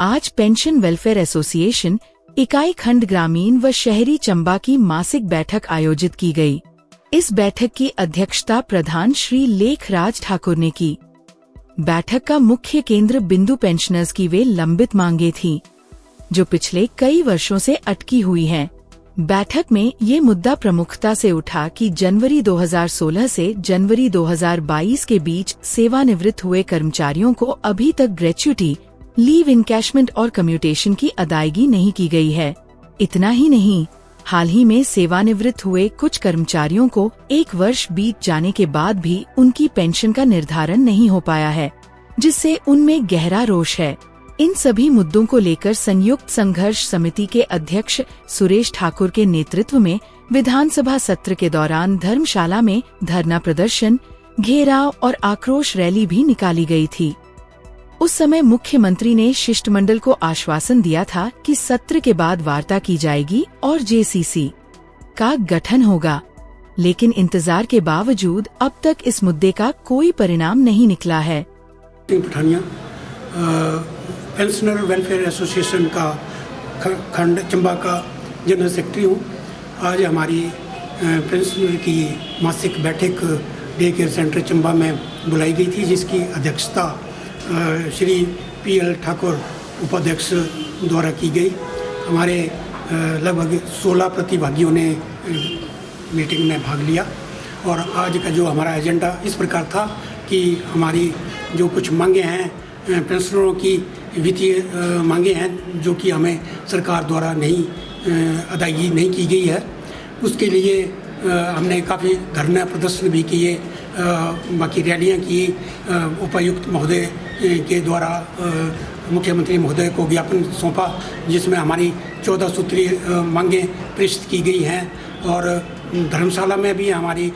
आज pension welfare association इकाई खंड ग्रामीण व शहरी चंबा की मासिक बैठक आयोजित की गई। इस बैठक की अध्यक्षता प्रधान श्री लेखराज ठाकुर ने की। बैठक का मुख्य केंद्र बिंदु पेंशनर्स की वे लंबित मांगे थीं, जो पिछले कई वर्षों से अटकी हुई हैं। बैठक में ये मुद्दा प्रमुखता से उठा कि जनवरी 2016 से जनवरी 2022 के बीच सेवानिवृत्त हुए कर्मचारियों को अभी तक ग्रेच्युटी, लीव इनकैशमेंट और कम्यूटेशन की अदायगी नहीं की गई है। इतना ही नहीं, हाल ही में सेवानिवृत्त हुए कुछ कर्मचारियों को 1 वर्ष बीत जाने के बाद भी उनकी पेंशन का निर्धारण नहीं हो पाया है, जिससे उनमें गहरा रोष है। इन सभी मुद्दों को लेकर संयुक्त संघर्ष समिति के अध्यक्ष सुरेश ठाकुर के नेतृत्व में विधानसभा सत्र के दौरान धर्मशाला में धरना प्रदर्शन, घेराव और आक्रोश रैली भी निकाली गई थी। उस समय मुख्यमंत्री ने शिष्टमंडल को आश्वासन दिया था कि सत्र के बाद वार्ता की जाएगी और जेसीसी का गठन होगा, लेकिन इंतजार के बावजूद अब तक इस मुद्दे का कोई परिणाम नहीं निकला है। पेंशनर वेलफेयर एसोसिएशन का खंड चंबा का जनरल सेक्रेटरी हूँ। आज हमारी पेंशनर की मासिक बैठक डे केयर सेंटर चंबा में बुलाई गई थी, जिसकी अध्यक्षता श्री PL ठाकुर उपाध्यक्ष द्वारा की गई। हमारे लगभग 16 प्रतिभागियों ने मीटिंग में भाग लिया और आज का जो हमारा एजेंडा इस प्रकार था कि हमारी जो कुछ मांगे हैं, पेंशनरों की वित्तीय मांगे हैं जो कि हमें सरकार द्वारा नहीं अदायगी नहीं की गई है, उसके लिए हमने काफ़ी धरना प्रदर्शन भी किए, बाकी रैलियां की। उपायुक्त महोदय के द्वारा मुख्यमंत्री महोदय को ज्ञापन सौंपा, जिसमें हमारी 14 सूत्रीय मांगें प्रेषित की गई हैं और धर्मशाला में भी हमारी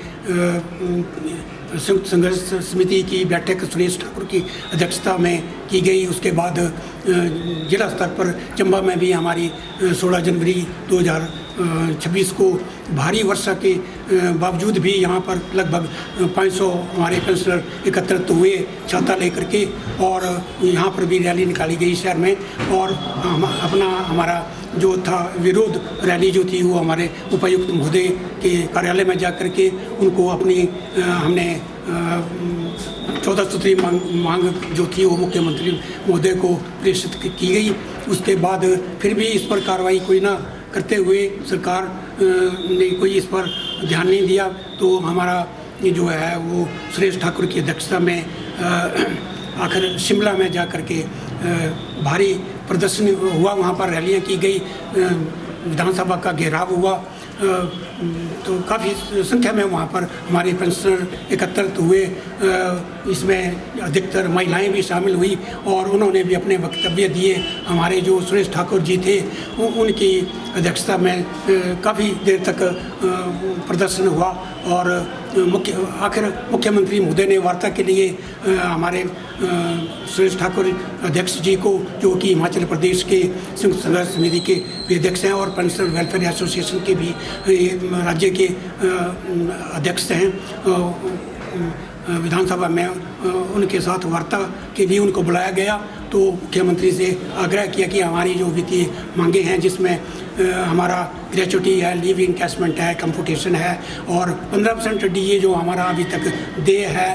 संयुक्त संघर्ष समिति की बैठक सुरेश ठाकुर की अध्यक्षता में की गई। उसके बाद जिला स्तर पर चंबा में भी हमारी 16 जनवरी 2026 को भारी वर्षा के बावजूद भी यहाँ पर लगभग 500 हमारे पेंशनर एकत्रित हुए छाता लेकर के, और यहाँ पर भी रैली निकाली गई शहर में। और हमारा जो था विरोध रैली जो थी वो हमारे उपायुक्त महोदय के कार्यालय में जा कर के उनको अपनी हमने 14 सूत्री मांग जो थी वो मुख्यमंत्री महोदय को प्रेषित की गई। उसके बाद फिर भी इस पर कार्रवाई कोई ना करते हुए सरकार ने कोई इस पर ध्यान नहीं दिया, तो हमारा ये जो है वो सुरेश ठाकुर की अध्यक्षता में आखिर शिमला में जा कर के भारी प्रदर्शन हुआ, वहाँ पर रैलियाँ की गई, विधानसभा का घेराव हुआ, तो काफ़ी संख्या में वहाँ पर हमारे पेंशनर एकत्रित हुए। इसमें अधिकतर महिलाएं भी शामिल हुई और उन्होंने भी अपने वक्तव्य दिए। हमारे जो सुरेश ठाकुर जी थे उनकी अध्यक्षता में काफ़ी देर तक प्रदर्शन हुआ और आखिर मुख्यमंत्री महोदय ने वार्ता के लिए हमारे सुरेश ठाकुर अध्यक्ष जी को, जो कि हिमाचल प्रदेश के संयुक्त संघर्ष समिति के भी अध्यक्ष हैं और पेंशनर वेलफेयर एसोसिएशन के भी राज्य के अध्यक्ष हैं, विधानसभा में उनके साथ वार्ता के लिए उनको बुलाया गया। तो मुख्यमंत्री से आग्रह किया कि हमारी जो वित्तीय मांगे हैं, जिसमें हमारा ग्रेच्युटी है, लीव इनकैशमेंट है, कंप्यूटेशन है और 15% DA जो हमारा अभी तक देय है,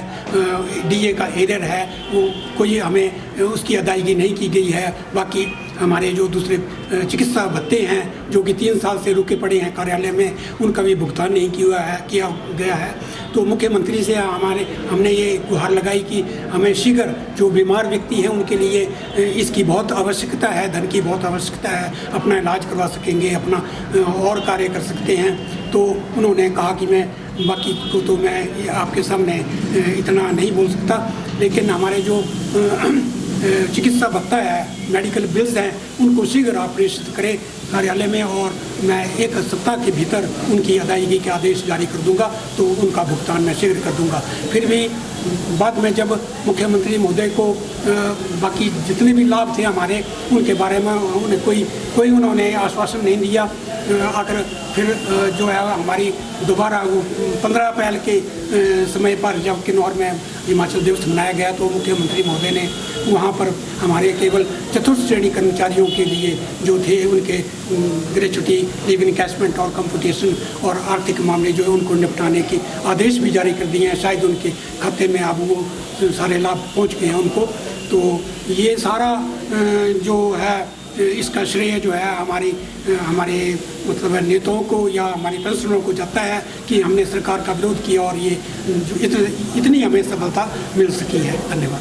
DA का एरर है, वो कोई हमें उसकी अदायगी नहीं की गई है। बाकी हमारे जो दूसरे चिकित्सा भत्ते हैं जो कि 3 साल से रुके पड़े हैं कार्यालय में, उनका भी भुगतान नहीं किया गया है। तो मुख्यमंत्री से हमने ये गुहार लगाई कि हमें शीघ्र जो बीमार व्यक्ति हैं उनके लिए इसकी बहुत आवश्यकता है, धन की बहुत आवश्यकता है, अपना इलाज करवा सकेंगे, अपना और कार्य कर सकते हैं। तो उन्होंने कहा कि मैं बाकी को तो मैं आपके सामने इतना नहीं बोल सकता, लेकिन हमारे जो चिकित्सा भत्ता है, मेडिकल बिल्स हैं, उनको शीघ्र आप प्रेषित करें कार्यालय में और मैं 1 सप्ताह के भीतर उनकी अदायगी के आदेश जारी कर दूंगा, तो उनका भुगतान मैं शीघ्र कर दूंगा। फिर भी बाद में जब मुख्यमंत्री महोदय को बाकी जितने भी लाभ थे हमारे, उनके बारे में उन्हें कोई उन्होंने आश्वासन नहीं दिया। आकर फिर जो है हमारी दोबारा वो 15 अप्रैल के समय पर जब किन्नौर में हिमाचल दिवस मनाया गया तो मुख्यमंत्री महोदय ने वहाँ पर हमारे केवल चतुर्थ श्रेणी कर्मचारियों के लिए जो थे उनके ग्रेच्युटी, लीव इनकैशमेंट और कंप्यूटेशन और आर्थिक मामले जो है उनको निपटाने के आदेश भी जारी कर दिए हैं। शायद उनके खाते में अब वो सारे लाभ पहुँच गए हैं उनको। तो ये सारा जो है इसका श्रेय जो है हमारे मतलब नेताओं को या हमारे पेंशनरों को जाता है कि हमने सरकार का विरोध किया और ये जो इतनी हमें सफलता मिल सकी है। धन्यवाद।